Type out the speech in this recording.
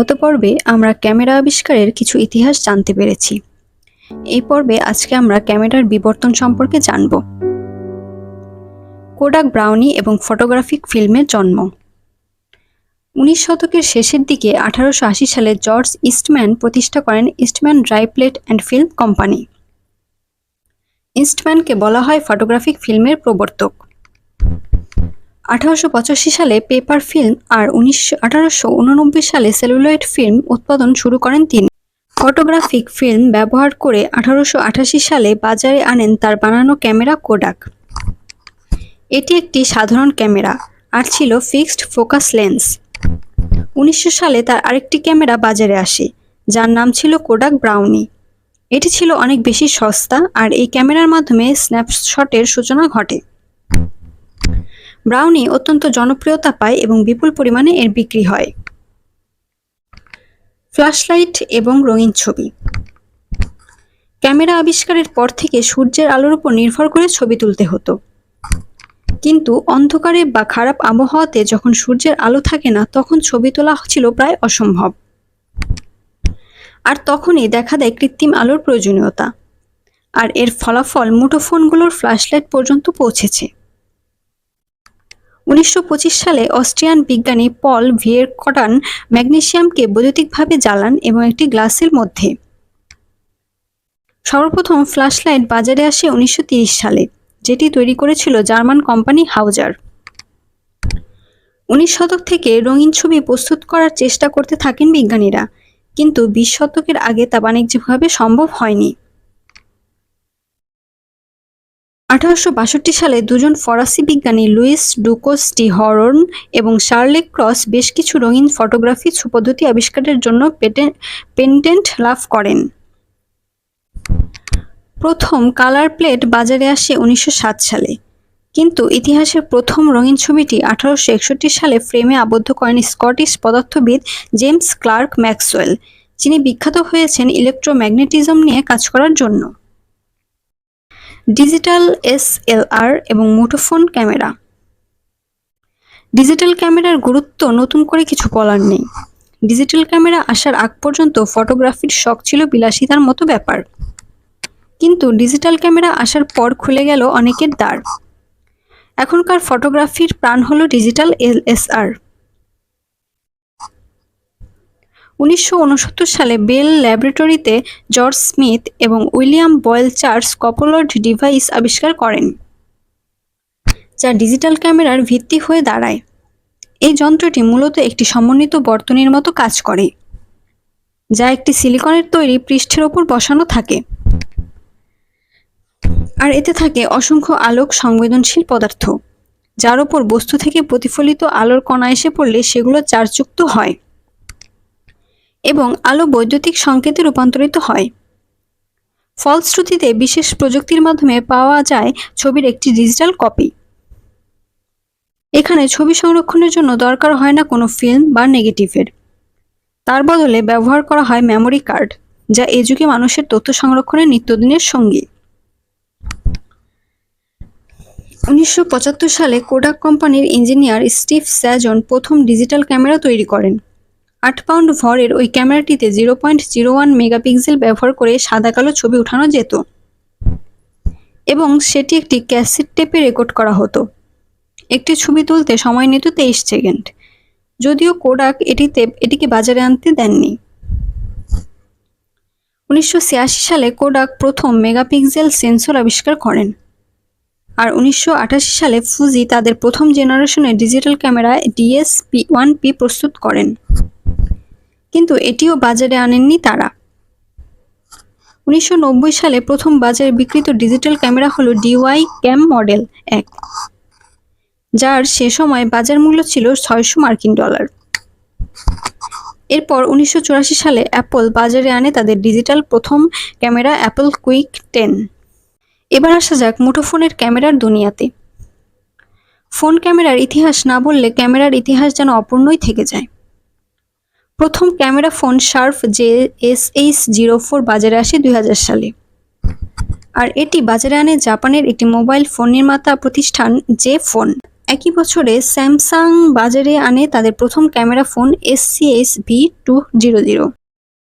গত পর্বে আমরা ক্যামেরা আবিষ্কারের কিছু ইতিহাস জানতে পেরেছি। এই পর্বে আজকে আমরা ক্যামেরার বিবর্তন সম্পর্কে জানব। কোডাক ব্রাউনি এবং ফটোগ্রাফিক ফিল্মের জন্ম। 19 শতকের শেষের দিকে 1880 সালে জর্জ ইস্টম্যান প্রতিষ্ঠা করেন Eastman dry plate and film company. ইস্টম্যানকে বলা হয় ফটোগ্রাফিক ফিল্মের প্রবর্তক। 1885 সালে পেপার ফিল্ম আর 1889 সালে সেলুলয়েড ফিল্ম উৎপাদন শুরু করেন তিনি। ফটোগ্রাফিক ফিল্ম ব্যবহার করে 1888 সালে বাজারে আনেন তার বানানো ক্যামেরা কোডাক। এটি একটি সাধারণ ক্যামেরা আর ছিল ফিক্সড ফোকাস লেন্স। 1900 সালে তার আরেকটি ক্যামেরা বাজারে আসে যার নাম ছিল কোডাক ব্রাউনি। এটি ছিল অনেক বেশি সস্তা আর এই ক্যামেরার মাধ্যমে স্ন্যাপশটের সূচনা ঘটে। ব্রাউনি অত্যন্ত জনপ্রিয়তা পায় এবং বিপুল পরিমাণে এর বিক্রি হয়। ফ্ল্যাশলাইট এবং রঙিন ছবি। ক্যামেরা আবিষ্কারের পর থেকে সূর্যের আলোর উপর নির্ভর করে ছবি তুলতে হতো, কিন্তু অন্ধকারে বা খারাপ আবহাওয়াতে যখন সূর্যের আলো থাকে না তখন ছবি তোলা ছিল প্রায় অসম্ভব। আর তখনই দেখা দেয় কৃত্রিম আলোর প্রয়োজনীয়তা, আর এর ফলাফল মুঠোফোনগুলোর ফ্ল্যাশলাইট পর্যন্ত পৌঁছেছে। 1925 সালে অস্ট্রিয়ান বিজ্ঞানী পল ভিয়েরকটান ম্যাগনেসিয়ামকে বৈদ্যুতিকভাবে জ্বালান এবং একটি গ্লাসের মধ্যে। সর্বপ্রথম ফ্ল্যাশলাইট বাজারে আসে 1930 সালে, যেটি তৈরি করেছিল জার্মান কোম্পানি হাউজার। 19 শতক থেকে রঙিন ছবি প্রস্তুত করার চেষ্টা করতে থাকেন বিজ্ঞানীরা, কিন্তু 20 শতকের আগে তা বাণিজ্যিকভাবে সম্ভব হয়নি। 1862 সালে দুজন ফরাসি বিজ্ঞানী লুইস ডুকোস ডি হরন এবং শার্লে ক্রস বেশ কিছু রঙিন ফটোগ্রাফি পদ্ধতি আবিষ্কারের জন্য পেটেন্ট লাভ করেন। প্রথম কালার প্লেট বাজারে আসে 1907 সালে, কিন্তু ইতিহাসের প্রথম রঙিন ছবিটি 1861 সালে ফ্রেমে আবদ্ধ করেন স্কটিশ পদার্থবিদ জেমস ক্লার্ক ম্যাক্সওয়েল, যিনি বিখ্যাত হয়েছেন ইলেকট্রোম্যাগনেটিজম নিয়ে কাজ করার জন্য। ডিজিটাল এসএলআর এবং মুঠোফোন ক্যামেরা। ডিজিটাল ক্যামেরার গুরুত্ব নতুন করে কিছু বলার নেই। ডিজিটাল ক্যামেরা আসার আগ পর্যন্ত ফটোগ্রাফির শখ ছিল বিলাসিতার মতো ব্যাপার, কিন্তু ডিজিটাল ক্যামেরা আসার পর খুলে গেল অনেকের দ্বার। এখনকার ফটোগ্রাফির প্রাণ হলো ডিজিটাল এলএসআর। 1969 সালে বেল ল্যাবরেটরিতে জর্জ স্মিথ এবং উইলিয়াম বয়েল চার্লস কপোলড ডিভাইস আবিষ্কার করেন, যা ডিজিটাল ক্যামেরার ভিত্তি হয়ে দাঁড়ায়। এই যন্ত্রটি মূলত একটি সমন্বিত বর্তনীর মতো কাজ করে, যা একটি সিলিকনের তৈরি পৃষ্ঠের ওপর বসানো থাকে, আর এতে থাকে অসংখ্য আলোক সংবেদনশীল পদার্থ, যার ওপর বস্তু থেকে প্রতিফলিত আলোর কণা এসে পড়লে সেগুলো চার্জযুক্ত হয় এবং আলো বৈদ্যুতিক সংকেতে রূপান্তরিত হয়। ফলশ্রুতিতে বিশেষ প্রযুক্তির মাধ্যমে পাওয়া যায় ছবির একটি ডিজিটাল কপি। এখানে ছবি সংরক্ষণের জন্য দরকার হয় না কোনো ফিল্ম বা নেগেটিভের। তার বদলে ব্যবহার করা হয় মেমোরি কার্ড, যা এই যুগে মানুষের তথ্য সংরক্ষণের নিত্যদিনের সঙ্গী। 1975 সালে কোডাক কোম্পানির ইঞ্জিনিয়ার স্টিভ স্যাজন প্রথম ডিজিটাল ক্যামেরা তৈরি করেন। 8 পাউন্ড ভরের ওই ক্যামেরাটিতে 0.01 মেগাপিক্সেল ব্যবহার করে সাদা কালো ছবি উঠানো যেত এবং সেটি একটি ক্যাসেট টেপে রেকর্ড করা হতো। একটি ছবি তুলতে সময় নিত 23 সেকেন্ড, যদিও কোডাক এটিকে বাজারে আনতে দেননি। 1986 সালে কোডাক প্রথম মেগাপিক্সেল সেন্সর আবিষ্কার করেন, আর 1988 সালে ফুজি তাদের প্রথম জেনারেশনের ডিজিটাল ক্যামেরা DS-1P প্রস্তুত করেন, কিন্তু এটিও বাজারে আনেননি তারা। 1990 সালে প্রথম বাজারে বিক্রিত ডিজিটাল ক্যামেরা হলো DY ক্যাম মডেল 1, যার সে সময় বাজার মূল্য ছিল $600। এরপর 1984 সালে অ্যাপল বাজারে আনে তাদের ডিজিটাল প্রথম ক্যামেরা অ্যাপল কুইক 10। এবার আসা যাক মুঠোফোনের ক্যামেরার দুনিয়াতে। ফোন ক্যামেরার ইতিহাস না বললে ক্যামেরার ইতিহাস যেন অপূর্ণই থেকে যায়। প্রথম ক্যামেরা ফোন শার্প JSH-04 বাজারে আসে 2000 সালে, আর এটি বাজারে আনে জাপানের একটি মোবাইল ফোন নির্মাতা প্রতিষ্ঠান জে ফোন। একই বছরে স্যামসাং বাজারে আনে তাদের প্রথম ক্যামেরা ফোন SCS V200।